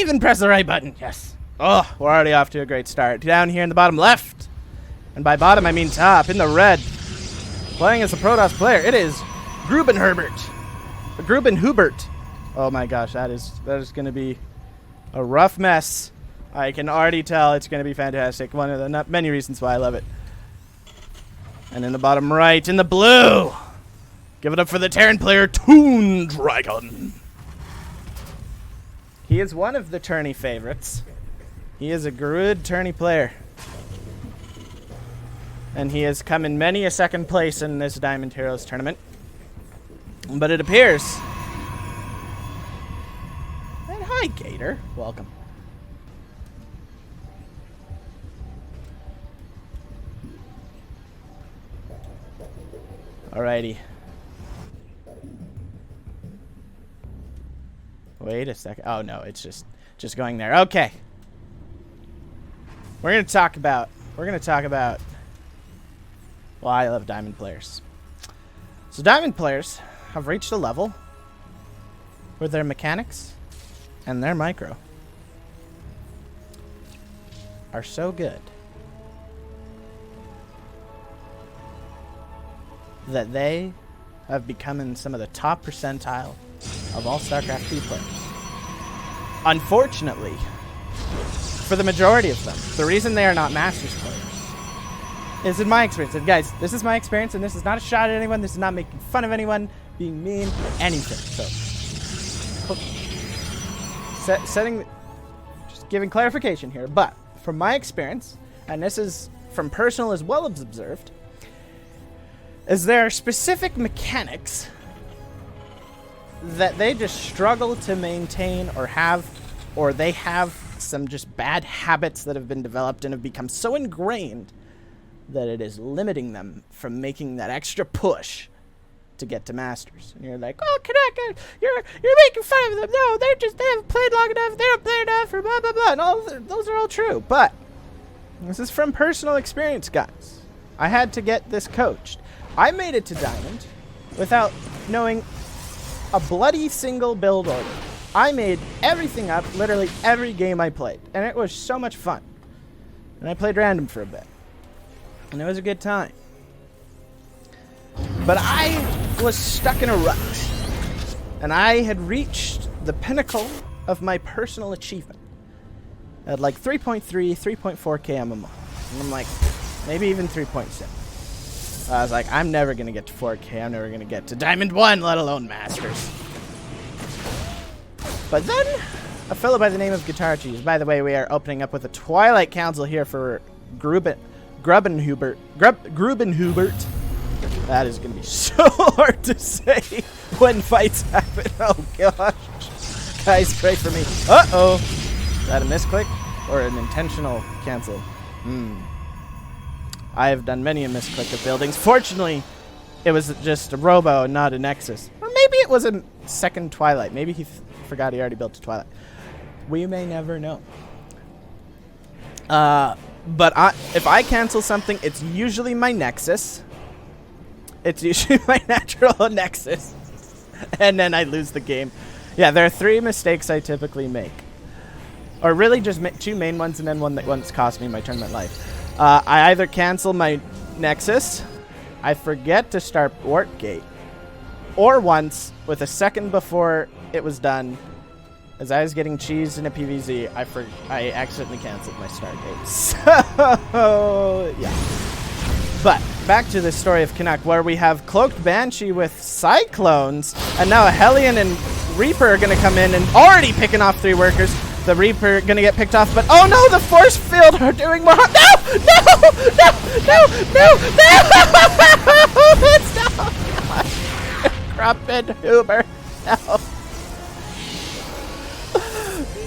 even press the right button. Yes. Oh, we're already off to a great start. Down here in the bottom left, and by bottom I mean top, in the red, playing as a Protoss player, it is Grubenhubert. Grubenhubert. Oh my gosh, that is going to be a rough mess. I can already tell it's going to be fantastic. One of the many reasons why I love it. And in the bottom right, in the blue, give it up for the Terran player, ToonDragon. He is one of the tourney favorites. He is a good tourney player. And he has come in many a second place in this Diamond Heroes tournament. But it appears... And hi, Gator. Welcome. Alrighty. Wait a second. Oh no, it's just going there. Okay. We're gonna talk about why I love Diamond players. So Diamond players have reached a level where their mechanics and their micro are so good that they have become in some of the top percentile of all StarCraft 2 players. Unfortunately, for the majority of them, the reason they are not Masters players is, in my experience, and guys, this is my experience, and this is not a shot at anyone, this is not making fun of anyone, being mean, anything. So, just giving clarification here, but from my experience, and this is from personal as well as observed, is there are specific mechanics that they just struggle to maintain or they have some just bad habits that have been developed and have become so ingrained that it is limiting them from making that extra push to get to Masters. And you're like, oh, Kanaka, you're making fun of them. No, they haven't played long enough, they don't play enough, or blah, blah, blah. And those are all true. But this is from personal experience, guys. I had to get this coached. I made it to Diamond without knowing a bloody single build order. I made everything up, literally every game I played. And it was so much fun. And I played random for a bit. And it was a good time. But I was stuck in a rut. And I had reached the pinnacle of my personal achievement at like 3.3, 3.4k MMR. And I'm like, maybe even 3.7. I was like, I'm never going to get to 4K. I'm never going to get to Diamond 1, let alone Masters. But then, a fellow by the name of Guitar Cheese. By the way, we are opening up with a Twilight Council here for Grubenhubert. Grubenhubert. That is going to be so hard to say when fights happen. Oh, gosh. Guys, pray for me. Uh-oh. Is that a misclick or an intentional cancel? I have done many a misclick of buildings. Fortunately, it was just a Robo, not a Nexus. Or maybe it was a second Twilight. Maybe he forgot he already built a Twilight. We may never know. But if I cancel something, it's usually my Nexus. It's usually my natural Nexus. And then I lose the game. Yeah, there are 3 mistakes I typically make. Or really just 2 main ones and then one that once cost me my tournament life. I either cancel my Nexus, I forget to start Warp Gate, or once, with a second before it was done, as I was getting cheesed in a PvZ, I accidentally canceled my start gate. So, yeah. But, back to the story of Canuck, where we have Cloaked Banshee with Cyclones, and now a Hellion and Reaper are going to come in and already picking off 3 workers. The Reaper gonna get picked off, but oh no, the force field are doing more harm. No! Grubenhubert, no.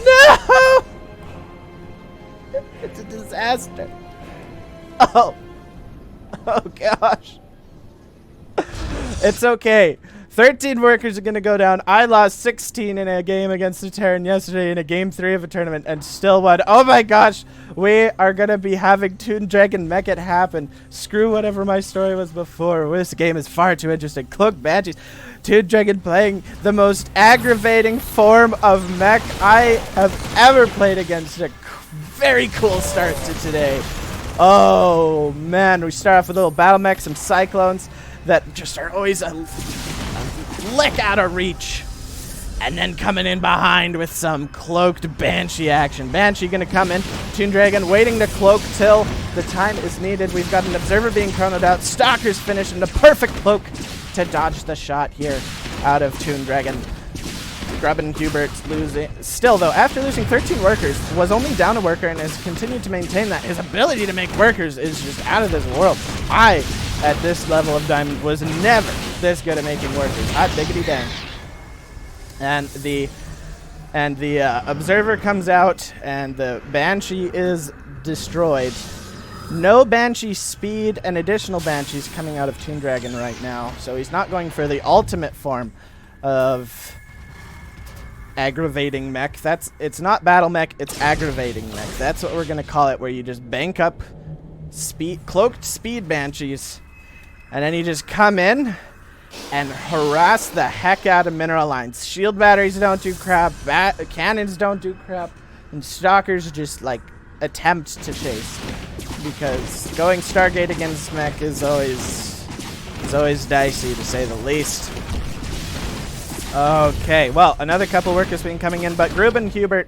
No! It's a disaster. Oh gosh. It's okay. 13 workers are going to go down. I lost 16 in a game against the Terran yesterday in a game 3 of a tournament and still won. Oh my gosh. We are going to be having ToonDragon make it happen. Screw whatever my story was before. This game is far too interesting. Cloak Banshees. ToonDragon playing the most aggravating form of mech I have ever played against. A very cool start to today. Oh man, we start off with a little battle mech, some cyclones that just are always a lick out of reach. And then coming in behind with some cloaked Banshee action. Banshee gonna come in. ToonDragon waiting to cloak till the time is needed. We've got an Observer being chronoed out. Stalker's finishing the perfect cloak to dodge the shot here out of ToonDragon. Grubenhubert losing. Still though, after losing 13 workers, was only down a worker and has continued to maintain that. His ability to make workers is just out of this world. I, at this level of diamond, was never this good at making workers. Hot diggity dang. And the Observer comes out and the Banshee is destroyed. No Banshee speed and additional Banshees coming out of ToonDragon right now. So he's not going for the ultimate form of aggravating mech. It's not battle mech, it's aggravating mech. That's what we're gonna call it, where you just bank up cloaked speed Banshees and then you just come in and harass the heck out of mineral lines. Shield batteries don't do crap, cannons don't do crap, and stalkers just like attempt to chase, because going Stargate against mech is always dicey, to say the least. Okay, well, another couple workers been coming in, but Grubenhubert,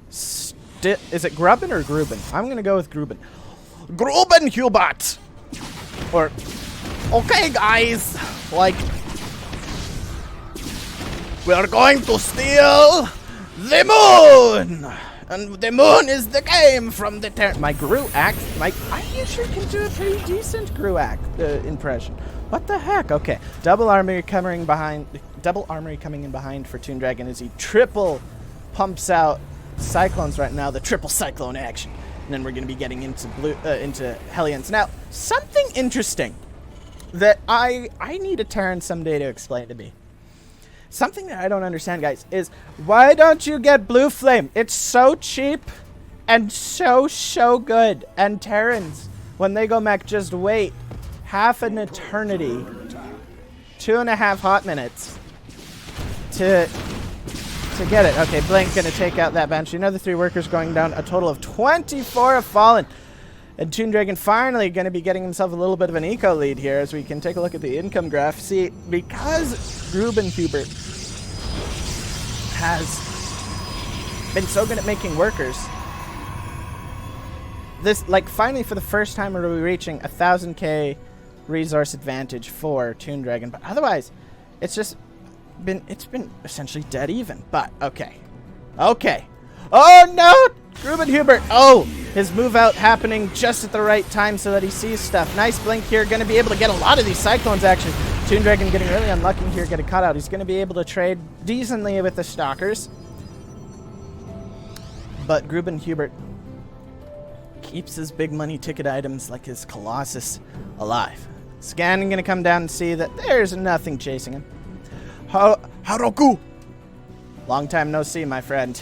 is it Gruben or Gruben? I'm gonna go with Gruben. Grubenhubert! Or, okay guys, like, we are going to steal the moon! And the moon is the game from the my Gruak, I usually can do a pretty decent Gruak impression. What the heck? Okay, double armory coming in behind for ToonDragon as he triple pumps out cyclones right now. The triple cyclone action, and then we're going to be getting into Hellions. Now, something interesting that I need a Terran someday to explain to me. Something that I don't understand, guys, is why don't you get Blue Flame? It's so cheap and so good. And Terrans, when they go mech, just wait half an eternity, 2.5 hot minutes to get it. Okay, Blink gonna take out that Banshee. Another 3 workers going down. A total of 24 have fallen. And ToonDragon finally going to be getting himself a little bit of an eco lead here, as we can take a look at the income graph. See, because Grubenhubert has been so good at making workers, this, like, finally for the first time are we reaching 1,000k resource advantage for ToonDragon. But otherwise, it's been essentially dead even. But okay. Oh no! Grubenhubert! Oh! His move out happening just at the right time so that he sees stuff. Nice blink here. Going to be able to get a lot of these cyclones action. ToonDragon getting really unlucky here, getting caught out. He's going to be able to trade decently with the stalkers. But Grubenhubert keeps his big money ticket items like his Colossus alive. Scanning going to come down and see that there's nothing chasing him. Haroku! Long time no see, my friend.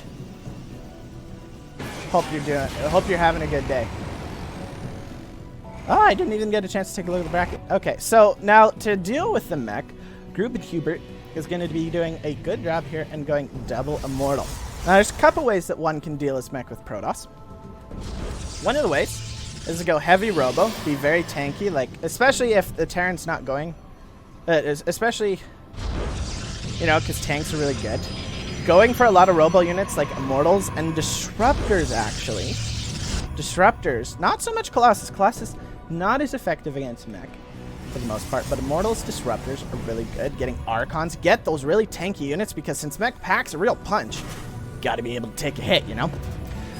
Hope you're having a good day. Oh, I didn't even get a chance to take a look at the bracket. Okay, so now to deal with the mech, Grubenhubert is going to be doing a good job here and going double immortal. Now, there's a couple ways that one can deal his mech with Protoss. One of the ways is to go heavy robo, be very tanky, like, especially if the Terran's not going, especially, you know, because tanks are really good. Going for a lot of robo units like Immortals and Disruptors, actually. Disruptors, not so much Colossus. Colossus, not as effective against mech for the most part, but Immortals, Disruptors are really good. Getting Archons, get those really tanky units, because since mech packs a real punch, you gotta be able to take a hit, you know?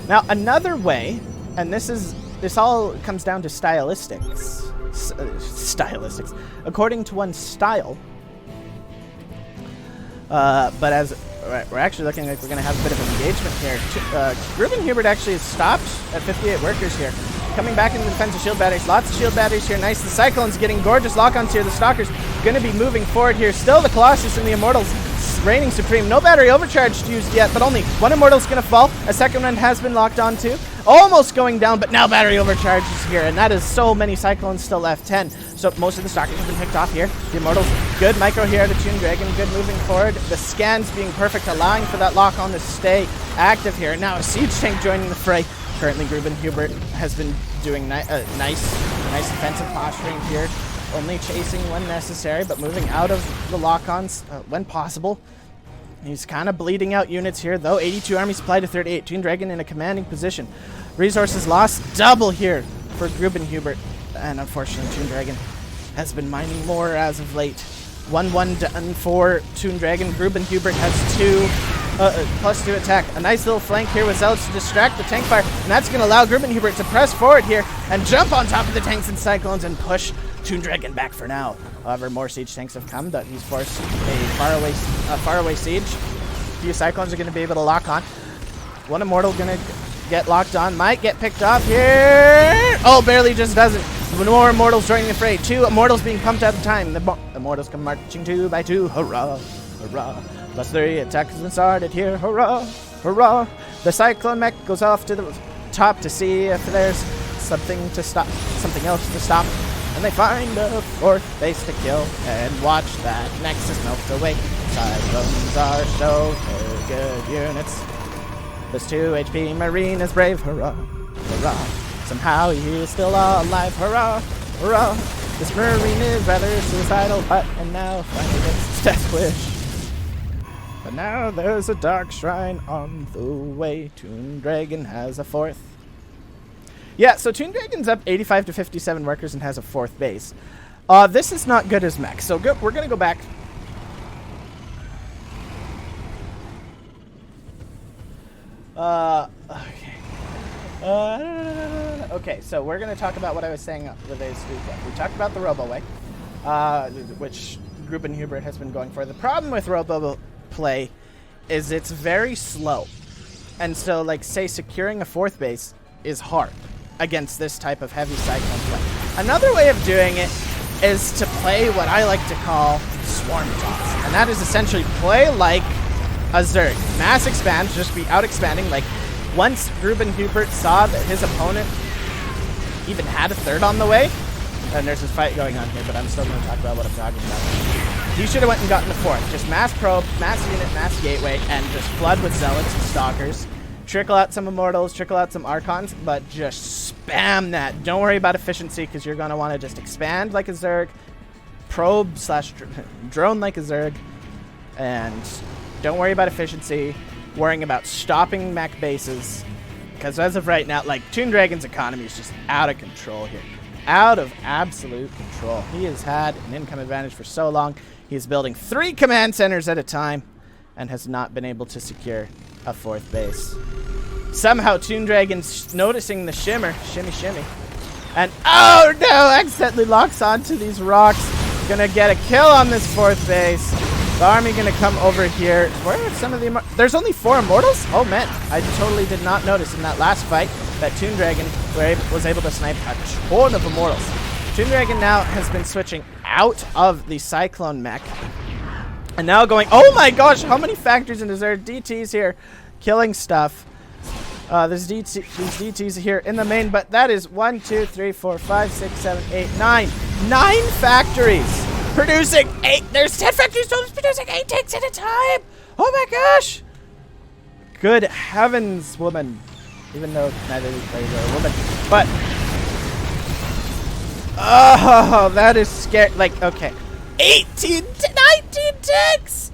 Now, another way, and this all comes down to stylistics. Stylistics. According to one's style, but as we're actually looking like we're going to have a bit of engagement here. Grubenhubert actually has stopped at 58 workers here. Coming back into the defensive shield batteries. Lots of shield batteries here. Nice. The Cyclone's getting gorgeous lock-ons here. The Stalkers going to be moving forward here. Still the Colossus and the Immortals reigning supreme. No battery overcharge used yet, but only one Immortal's going to fall. A second one has been locked on too. Almost going down, but now battery overcharge is here, and that is so many Cyclones still left. 10. So most of the Stalkers have been picked off here. The Immortals, good micro here to ToonDragon, good moving forward. The scans being perfect, allowing for that lock on to stay active here. Now a Siege Tank joining the fray. Currently Grubenhubert has been doing nice defensive posturing here. Only chasing when necessary, but moving out of the lock-ons when possible. He's kind of bleeding out units here, though. 82 army supply to 38. ToonDragon in a commanding position. Resources lost double here for Grubenhubert. And unfortunately, ToonDragon has been mining more as of late. 1-1 done for ToonDragon. Grubenhubert has +2 attack. A nice little flank here with Zealots to distract the tank fire. And that's going to allow Grubenhubert to press forward here and jump on top of the tanks and Cyclones and push ToonDragon back for now. However, more siege tanks have come. He's forced a faraway siege. A few Cyclones are going to be able to lock on. One Immortal going to get locked on. Might get picked off here. Oh, barely just doesn't. More Immortals joining the fray. 2 Immortals being pumped at a time. The Immortals come marching 2 by 2. Hurrah, hurrah. +3 attack has been started here. Hurrah, hurrah. The Cyclone mech goes off to the top to see if there's something else to stop. And they find a 4th base to kill, and watch that Nexus melt away. Cyclones are so good units. This 2 HP Marine is brave, hurrah, hurrah. Somehow he is still alive, hurrah, hurrah. This Marine is rather suicidal, but and now finally gets his death wish. But now there's a Dark Shrine on the way. ToonDragon has a 4th. Yeah, so ToonDragon's up 85 to 57 workers and has a 4th base. This is not good as mech, so we're going to go back. Okay, so we're going to talk about what I was saying with this weekend. We talked about the Robo-Way, which Grubenhubert has been going for. The problem with Robo-Play is it's very slow. And so, like, say, securing a 4th base is hard against this type of heavy Cyclone play. Another way of doing it is to play what I like to call swarm toss. And that is essentially play like a Zerg. Mass expand, just be out expanding. Like, once Grubenhubert saw that his opponent even had a 3rd on the way, and there's this fight going on here, but I'm still going to talk about what I'm talking about. He should have went and gotten the 4th. Just mass probe, mass unit, mass gateway, and just flood with Zealots and Stalkers. Trickle out some Immortals, trickle out some Archons, but just spam that. Don't worry about efficiency, because you're going to want to just expand like a Zerg, probe / drone like a Zerg, and don't worry about efficiency, worrying about stopping mech bases, because as of right now, like, ToonDragon's economy is just out of control here. Out of absolute control. He has had an income advantage for so long. He's building 3 command centers at a time and has not been able to secure a 4th base. Somehow ToonDragon's noticing the shimmer. Shimmy, shimmy. And, oh no! Accidentally locks onto these rocks. Gonna get a kill on this 4th base. The army gonna come over here. Where are some of the There's only 4 Immortals? Oh man, I totally did not notice in that last fight that ToonDragon was able to snipe a ton of Immortals. ToonDragon now has been switching out of the Cyclone mech. And now going, oh my gosh, how many factories and is there DTs here killing stuff? There's these DTs here in the main, but that is 1, 2, 3, 4, 5, 6, 7, 8, 9. 9 factories producing 8. There's 10 factories total producing 8 tanks at a time. Oh my gosh. Good heavens, woman. Even though neither of these players are a woman. But, oh, that is scary. Like, okay. 18 to 19 tanks.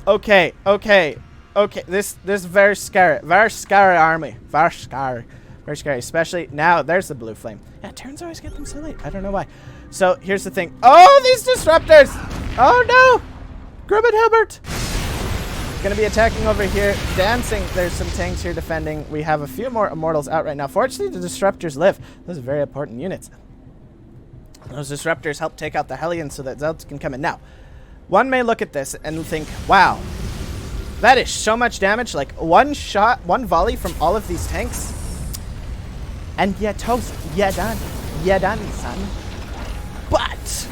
Okay. This very scary army. Very scary, especially now. There's the blue flame. Yeah, turns always get them so late. I don't know why. So here's the thing. Oh, these disruptors! Oh no! Grubenhubert gonna be attacking over here, dancing. There's some tanks here defending. We have a few more Immortals out right now. Fortunately, the disruptors live. Those are very important units. Those disruptors help take out the Hellions so that Zealots can come in. Now, one may look at this and think, wow, that is so much damage. Like, one shot, one volley from all of these tanks. And yeah, toast. Yeah, done. Yeah, done, son. But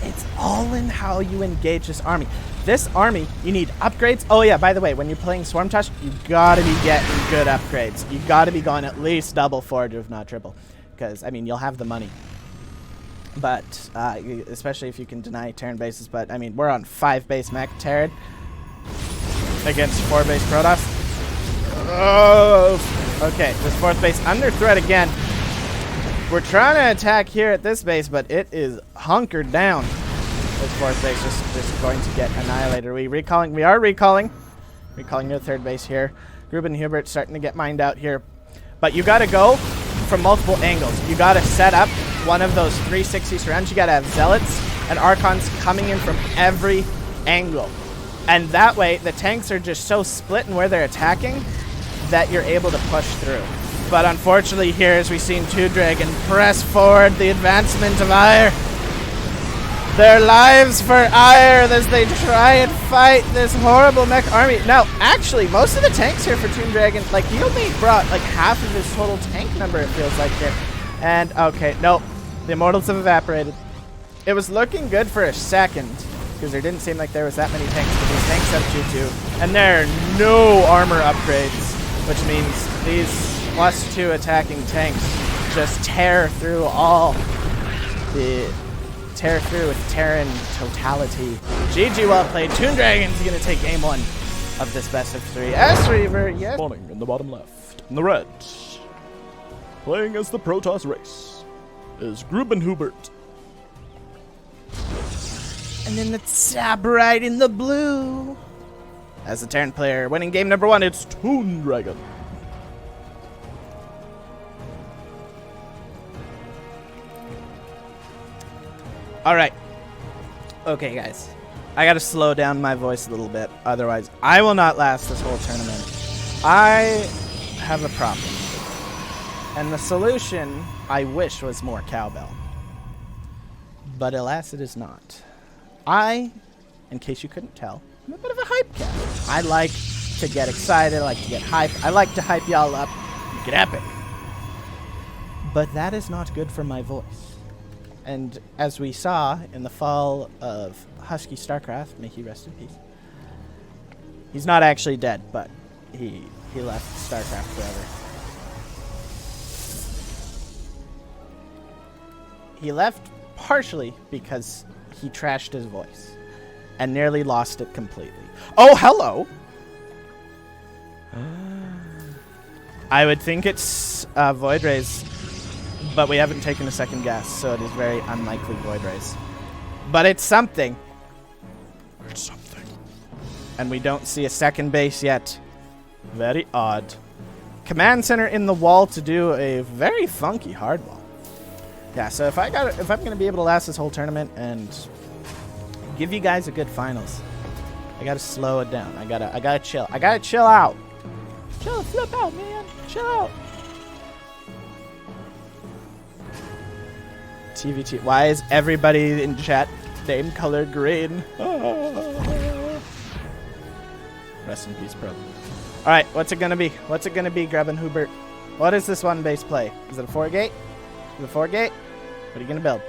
it's all in how you engage this army. This army, you need upgrades. Oh yeah, by the way, when you're playing Swarm Tusk, you gotta be getting good upgrades. You gotta be going at least double forge, if not triple. Because, I mean, you'll have the money. But, especially if you can deny Terran bases. But, I mean, we're on 5 base mech Terran against 4 base Protoss. Oh! Okay, this 4th base under threat again. We're trying to attack here at this base, but it is hunkered down. This 4th base just going to get annihilated. We are recalling your 3rd base here. Grubenhubert starting to get mined out here. But you got to go from multiple angles. You got to set up one of those 360 surrounds. You got to have Zealots and Archons coming in from every angle. And that way, the tanks are just so split in where they're attacking that you're able to push through. But unfortunately here, as we've seen ToonDragon press forward the advancement of Ire. Their lives for Ire as they try and fight this horrible mech army. Now, actually, most of the tanks here for ToonDragon, like, he only brought, like, half of his total tank number, it feels like here. And, okay, no, the Immortals have evaporated. It was looking good for a second, because there didn't seem like there was that many tanks, but these tanks have 2-2. And there are no armor upgrades, which means these +2 attacking tanks just tear through with Terran totality. GG, well played. ToonDragon's going to take game 1 of this best of 3. S-Reaver, yes. Morning in the bottom left. In the red, playing as the Protoss race, is Grubenhubert. And then the Sabrite in the blue. As the Terran player winning game number 1, it's ToonDragon. Alright. Okay, guys. I gotta slow down my voice a little bit. Otherwise, I will not last this whole tournament. I have a problem. And the solution, I wish, was more cowbell. But alas, it is not. I, in case you couldn't tell, I'm a bit of a hype cat. I like to get excited. I like to get hyped. I like to hype y'all up. Get epic. But that is not good for my voice. And as we saw in the fall of Husky Starcraft, may he rest in peace. He's not actually dead, but he left Starcraft forever. He left partially because he trashed his voice and nearly lost it completely. Oh, hello! I would think it's Void Rays, but we haven't taken a second guess, so it is very unlikely Void Rays. But it's something. It's something. And we don't see a second base yet. Very odd. Command center in the wall to do a very funky hardball. Yeah, so if I'm gonna be able to last this whole tournament and give you guys a good finals, I gotta slow it down. I gotta chill. I gotta chill out. Chill, flip out, man. Chill out. TvT. Why is everybody in chat name color green? Rest in peace, bro. Alright, what's it gonna be? What's it gonna be, Grubenhubert? What is this one base play? Is it a 4-gate? Is it a 4-gate? What are you gonna build?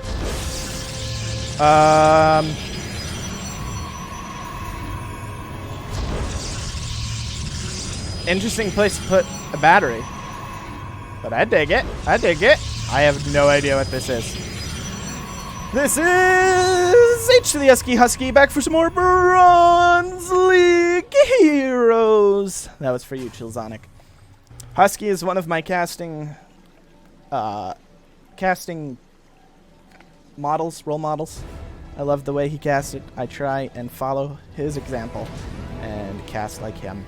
Interesting place to put a battery. But I dig it. I dig it. I have no idea what this is. This is H to the Husky back for some more Bronze League Heroes. That was for you, Chilzonic. Husky is one of my casting models, role models. I love the way he casts it. I try and follow his example and cast like him.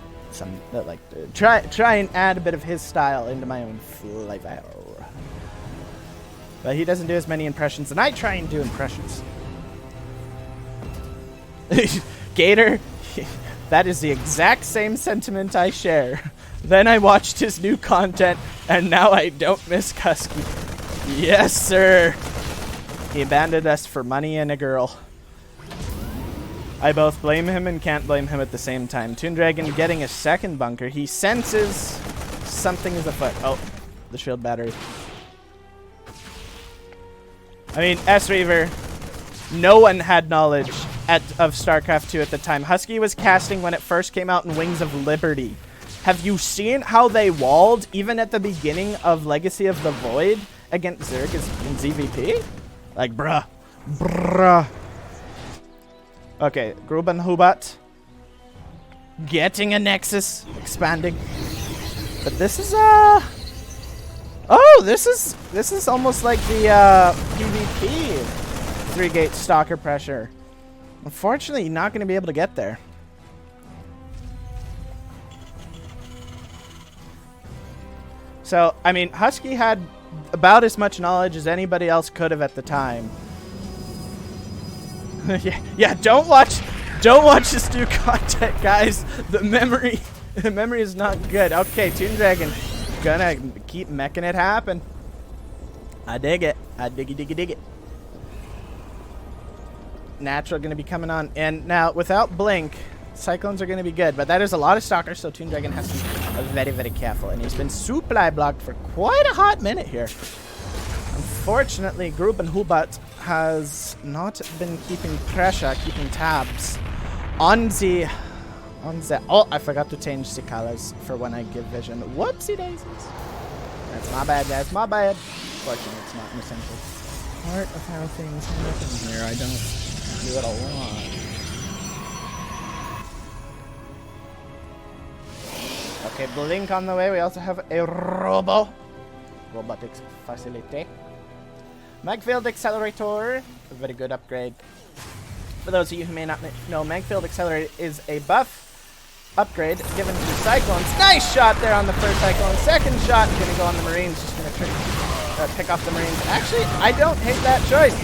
Try and add a bit of his style into my own flavor. But he doesn't do as many impressions, and I try and do impressions. Gator, that is the exact same sentiment I share. Then I watched his new content, and now I don't miss Husky. Yes, sir. He abandoned us for money and a girl. I both blame him and can't blame him at the same time. ToonDragon getting a second bunker. He senses something is afoot. Oh, the shield battery. I mean, S-Reaver, no one had knowledge of StarCraft 2 at the time. Husky was casting when it first came out in Wings of Liberty. Have you seen how they walled, even at the beginning of Legacy of the Void, against Zerg in ZVP? Like, bruh. Bruh. Okay, Grubenhubert. Getting a Nexus. Expanding. But this is, oh, this is almost like the, PvP 3-gate Stalker pressure. Unfortunately, you're not going to be able to get there. So, I mean, Husky had about as much knowledge as anybody else could have at the time. yeah, don't watch this new content, guys. The memory is not good. Okay, ToonDragon gonna keep making it happen. I dig it. I dig it. Natural gonna be coming on, and now without Blink, Cyclones are gonna be good, but that is a lot of Stalkers, so ToonDragon has to be very, very careful, and he's been supply blocked for quite a hot minute here. Unfortunately, Grubenhubert has not been keeping pressure, keeping tabs on the. Oh, I forgot to change the colors for when I give vision. Whoopsie daisies. That's my bad, guys. My bad. Fortunately, it's not an essential part of how things happen here. I don't do it a lot. Okay, Blink on the way. We also have a robotics facility. Magfield Accelerator, a very good upgrade. For those of you who may not know, Magfield Accelerator is a buff upgrade given to Cyclones. Nice shot there on the first Cyclone. Second shot, gonna go on the Marines. Just gonna pick off the Marines. Actually, I don't hate that choice.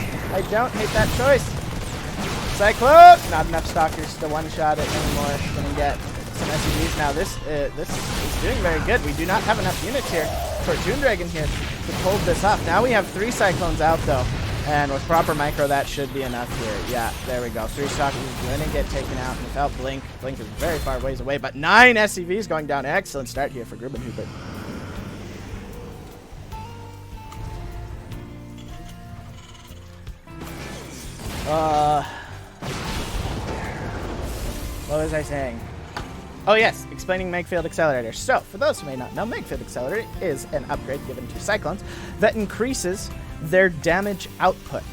Cyclone, not enough Stalkers to one-shot it anymore. Gonna get some SUVs now. This is doing very good. We do not have enough units here for ToonDragon here to hold this up. Now we have 3 Cyclones out though, and with proper micro that should be enough here. Yeah, there we go. 3 Stalkers going to get taken out without Blink. Blink is very far ways away, but 9 SCVs going down. Excellent start here for Grubenhubert. What was I saying? Oh yes, explaining Magfield Accelerator. So, for those who may not know, Magfield Accelerator is an upgrade given to Cyclones that increases their damage output.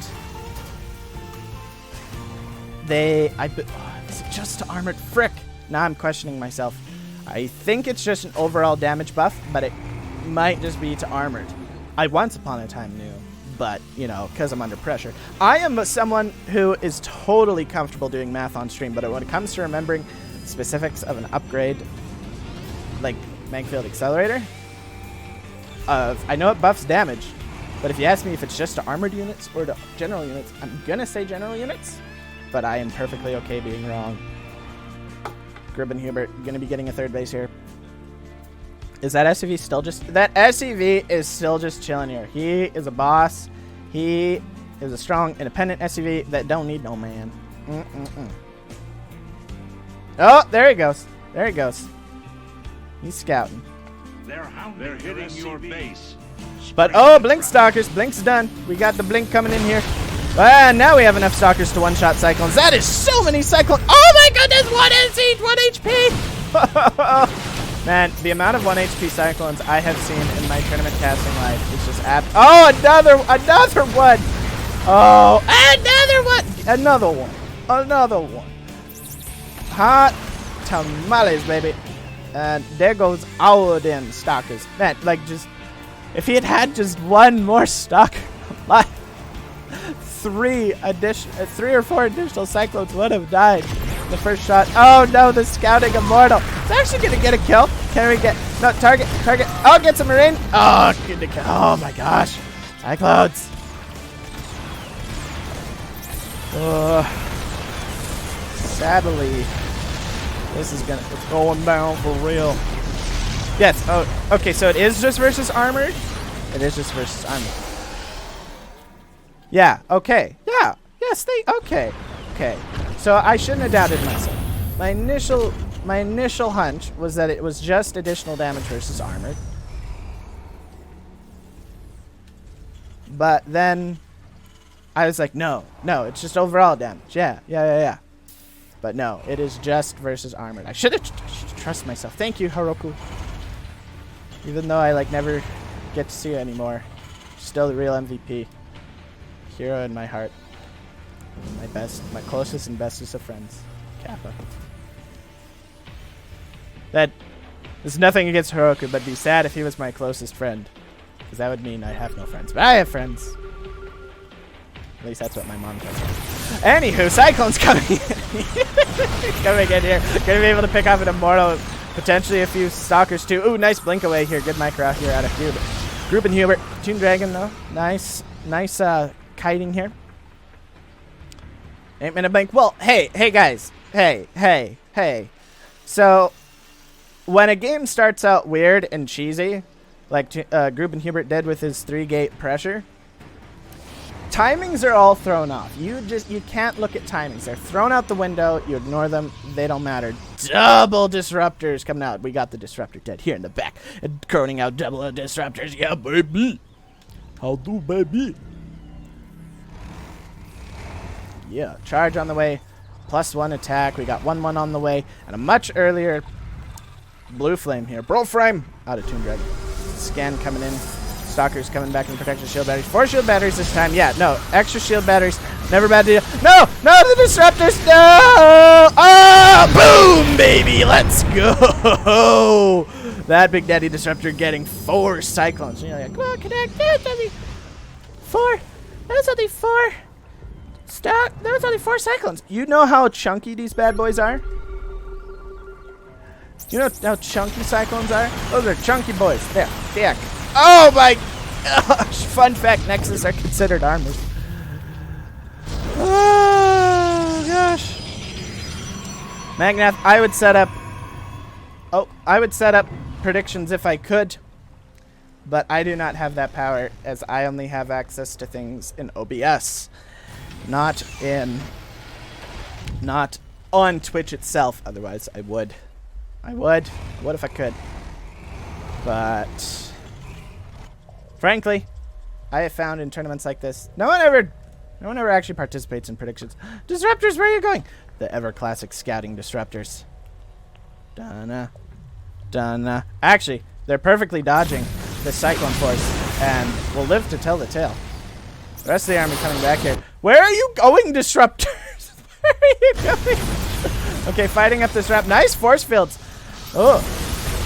Is it just to armored? Frick! Now I'm questioning myself. I think it's just an overall damage buff, but it might just be to armored. I once upon a time knew, but, you know, because I'm under pressure. I am someone who is totally comfortable doing math on stream, but when it comes to remembering specifics of an upgrade like Magfield Accelerator, I know it buffs damage, but if you ask me if it's just to armored units or to general units, I'm gonna say general units, but I am perfectly okay being wrong. Grubenhubert gonna be getting a 3rd base here. Is that SCV still just... That SCV is still just chilling here. He is a boss. He is a strong, independent SCV that don't need no man. Oh, there he goes. There he goes. He's scouting. They're hitting your base. But, oh, Blink Stalkers. Blink's done. We got the Blink coming in here. And now we have enough Stalkers to one-shot Cyclones. That is so many Cyclones. Oh, my goodness. 1 HP. Man, the amount of 1 HP Cyclones I have seen in my tournament casting life is just oh, another one. Oh, another one. Hot tamales, baby. And there goes our damn Stalkers. Man, like, just if he had just one more Stalker, like 3 or 4 additional Cyclones would have died. The first shot. Oh no, the scouting immortal. It's actually gonna get a kill. Can we get target? Oh, gets a Marine. Oh, get the kill. Oh my gosh, Cyclones. Sadly, it's going down for real. Yes. Oh, okay. So it is just versus armored. It is just versus armored. Yeah. Okay. Yeah. Yes. Okay. Okay. So I shouldn't have doubted myself. My initial hunch was that it was just additional damage versus armored. But then I was like, no, it's just overall damage. Yeah. But no, it is just versus armored. I should trust myself. Thank you, Haroku. Even though I like never get to see you anymore, still the real MVP. Hero in my heart. My closest and bestest of friends. Kappa. That is nothing against Haroku, but it'd be sad if he was my closest friend. Because that would mean I have no friends. But I have friends. At least that's what my mom tells me. Anywho, Cyclone's coming in. Coming in here. Gonna be able to pick up an Immortal. Potentially a few Stalkers too. Ooh, nice blink away here. Good micro out here out of Grubenhubert. ToonDragon though. Nice kiting here. 8-minute blink. Well, hey guys. Hey. So, when a game starts out weird and cheesy, like Grubenhubert did with his 3-gate pressure, timings are all thrown off. You can't look at timings. They're thrown out the window. You ignore them. They don't matter. Double disruptors coming out. We got the disruptor dead here in the back. And croning out double disruptors. Yeah, baby. How do, baby? Yeah, charge on the way. +1 attack. We got 1/1 on the way. And a much earlier blue flame here. Bro frame out of ToonDragon. Scan coming in. Stalkers coming back in protection shield batteries. 4 shield batteries this time. Yeah, no. Extra shield batteries. Never bad deal. No, the disruptors. No. Oh, boom, baby. Let's go. That Big Daddy disruptor getting 4 cyclones. And you're like, well, connect. There's only 4. There's only 4. Stop. There's only 4 cyclones. You know how chunky these bad boys are? You know how chunky cyclones are? Those are chunky boys. There. There. Oh my gosh. Fun fact, Nexus are considered armors. Oh gosh. Magnath, I would set up predictions if I could, but I do not have that power as I only have access to things in OBS, not on Twitch itself. Otherwise I would if I could, but frankly, I have found in tournaments like this, no one ever actually participates in predictions. Disruptors, where are you going? The ever classic scouting disruptors. Donna. Actually, they're perfectly dodging this Cyclone Force and will live to tell the tale. The rest of the army coming back here. Where are you going, disruptors? Where are you going? Okay, fighting up this wrap. Nice force fields. Oh.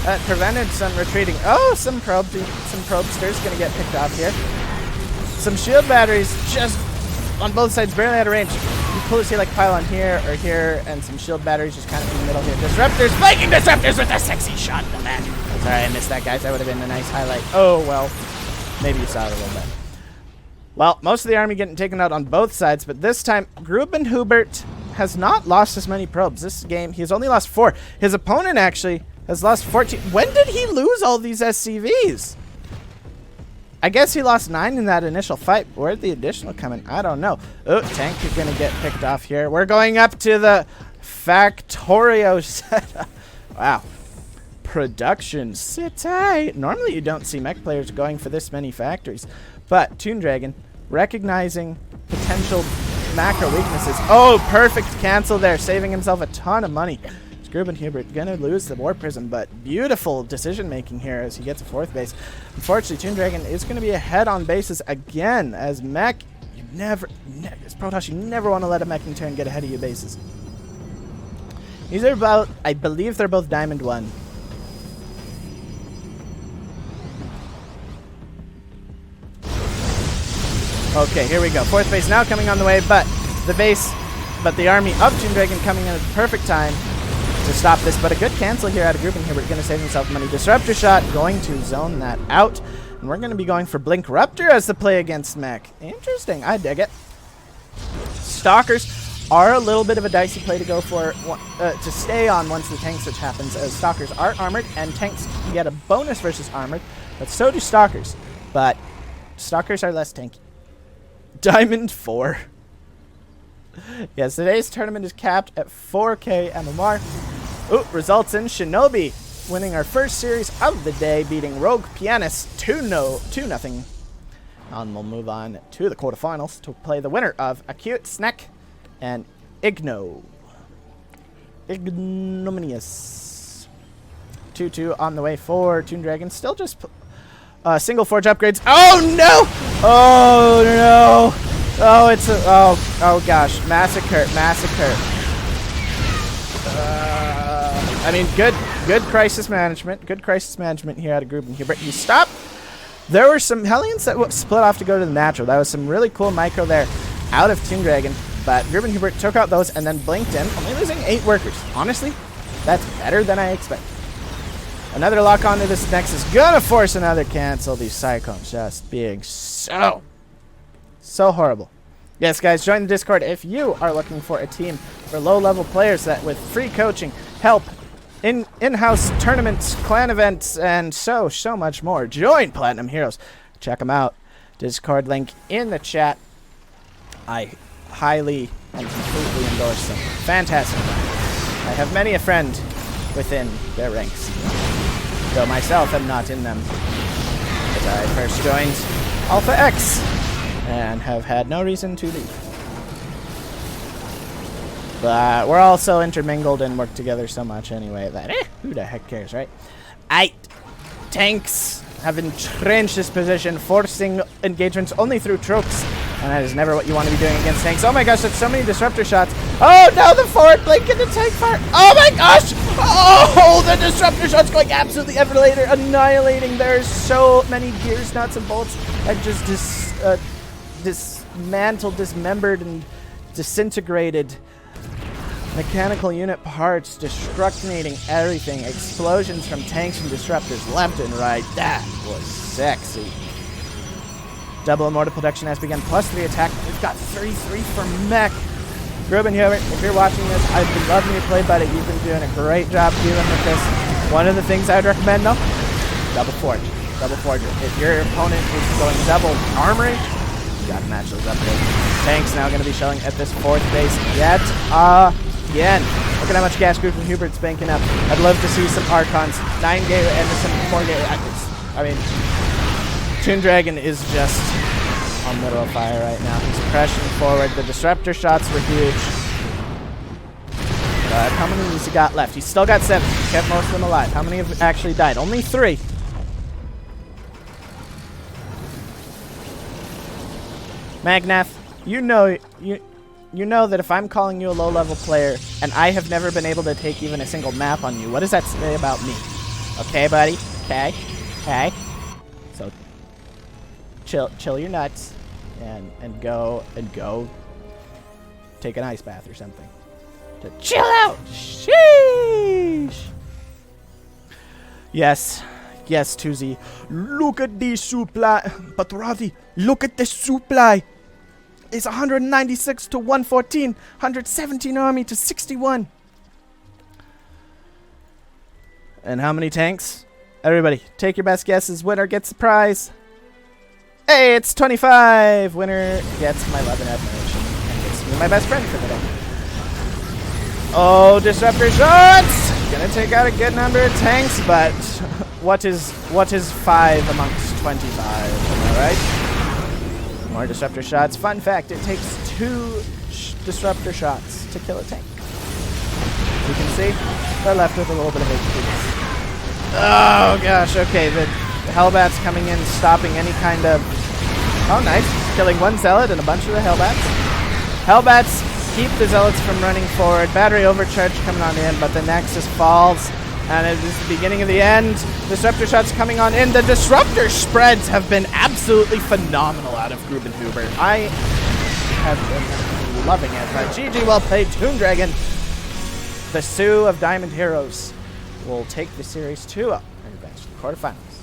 That prevented some retreating. Oh, some probesters gonna get picked off here. Some shield batteries just on both sides, barely out of range. You cool to see like pylon here or here, and some shield batteries just kind of in the middle here. Disruptors, Viking disruptors with a sexy shot in the back. Sorry, I missed that, guys. That would have been a nice highlight. Oh well, maybe you saw it a little bit. Well, most of the army getting taken out on both sides, but this time Grubenhubert has not lost as many probes. This game, he's only lost 4. His opponent actually has lost 14. When did he lose all these SCVs? I guess he lost 9 in that initial fight. Where'd the additional come in? I don't know. Oh, tank is going to get picked off here. We're going up to the Factorio setup. Wow. Production. Sit tight. Normally you don't see mech players going for this many factories. But ToonDragon, recognizing potential macro weaknesses. Oh, perfect cancel there. Saving himself a ton of money. Grubenhubert gonna lose the War Prism, but beautiful decision making here as he gets a 4th base. Unfortunately, ToonDragon is gonna be ahead on bases again as mech. As Protoss, you never want to let a mech in turn get ahead of your bases. These are about, I believe they're both Diamond 1. Okay, here we go. 4th base now coming on the way, but the army of ToonDragon coming in at the perfect time to stop this, but a good cancel here out of Grubenhubert, going to save himself money. Disruptor shot, going to zone that out, and we're going to be going for Blink Ruptor as the play against mech. Interesting, I dig it. Stalkers are a little bit of a dicey play to go for, to stay on once the tank switch happens, as Stalkers are armored, and tanks get a bonus versus armored, but so do Stalkers, but Stalkers are less tanky. Diamond 4. Yes, today's tournament is capped at 4K MMR. Ooh, results in Shinobi winning our first series of the day, beating Rogue Pianist 2-0. And we'll move on to the quarterfinals to play the winner of Acute Snack and Ignominious. 2-2 on the way for ToonDragon. Still just single forge upgrades. Oh no! Oh no! Oh, it's a oh gosh, massacre. I mean, good crisis management. Good crisis management here out of Grubenhubert. You stop. There were some Hellions that split off to go to the natural. That was some really cool micro there out of ToonDragon. But Grubenhubert took out those and then blinked in, only losing 8 workers. Honestly, that's better than I expected. Another lock onto this Nexus. Gonna force another cancel. These Cyclones just being so horrible. Yes, guys, join the Discord if you are looking for a team for low-level players that with free coaching, help, in-house tournaments, clan events, and so much more. Join Platinum Heroes. Check them out. Discord link in the chat. I highly and completely endorse them. Fantastic. I have many a friend within their ranks, though myself am not in them, as I first joined Alpha X and have had no reason to leave. But we're all so intermingled and work together so much anyway that who the heck cares, right? 8 tanks have entrenched this position, forcing engagements only through tropes. And that is never what you want to be doing against tanks. Oh my gosh, that's so many disruptor shots. Oh no, the forward blink and the tank fire. Oh my gosh! Oh, the disruptor shots going absolutely everlater, annihilating. There's so many gears, nuts, and bolts that just dismantled, dismembered, and disintegrated. Mechanical unit parts, destructinating everything. Explosions from tanks and disruptors left and right. That was sexy. Double immortal production has begun, +3 attack. We've got 33 for mech. Grubenhubert, if you're watching this, I've been loving your play, buddy. You've been doing a great job dealing with this. One of the things I'd recommend, though, double forge. Double forger. If your opponent is going double armory, you gotta match those upgrades. Tanks now going to be showing at this 4th base yet again. Look at how much gas Grubenhubert's banking up. I'd love to see some Archons, 9 gate and some 4 gate. I mean, ToonDragon is just on middle of fire right now. He's pressing forward. The disruptor shots were huge. But how many has he got left? He's still got 7. He kept most of them alive. How many have actually died? Only 3. Magnath, you know that if I'm calling you a low-level player and I have never been able to take even a single map on you, what does that say about me? Okay, buddy? Okay? Okay? So chill your nuts and go take an ice bath or something to chill out. Sheesh. Yes, Tuzi. Look at the supply. But Ravi, look at the supply. It's 196 to 114, 117 army to 61. And how many tanks? Everybody, take your best guesses. Winner gets the prize. Hey, it's 25. Winner gets my love and admiration and gets me my best friend for the day. Oh, disruptor shots! Gonna take out a good number of tanks, but what is 5 amongst 25? Am I right? More disruptor shots. Fun fact: it takes 2 disruptor shots to kill a tank. You can see they're left with a little bit of HP. Oh gosh, okay, the Hellbats coming in, stopping any kind of... Oh, nice. Killing 1 Zealot and a bunch of the Hellbats. Hellbats keep the Zealots from running forward. Battery overcharge coming on in, but the Nexus falls. And it is the beginning of the end. Disruptor shots coming on in. The Disruptor spreads have been absolutely phenomenal out of Grubenhubert. I have been loving it. But GG, well played, ToonDragon. The Sioux of Diamond Heroes will take the series to the quarterfinals.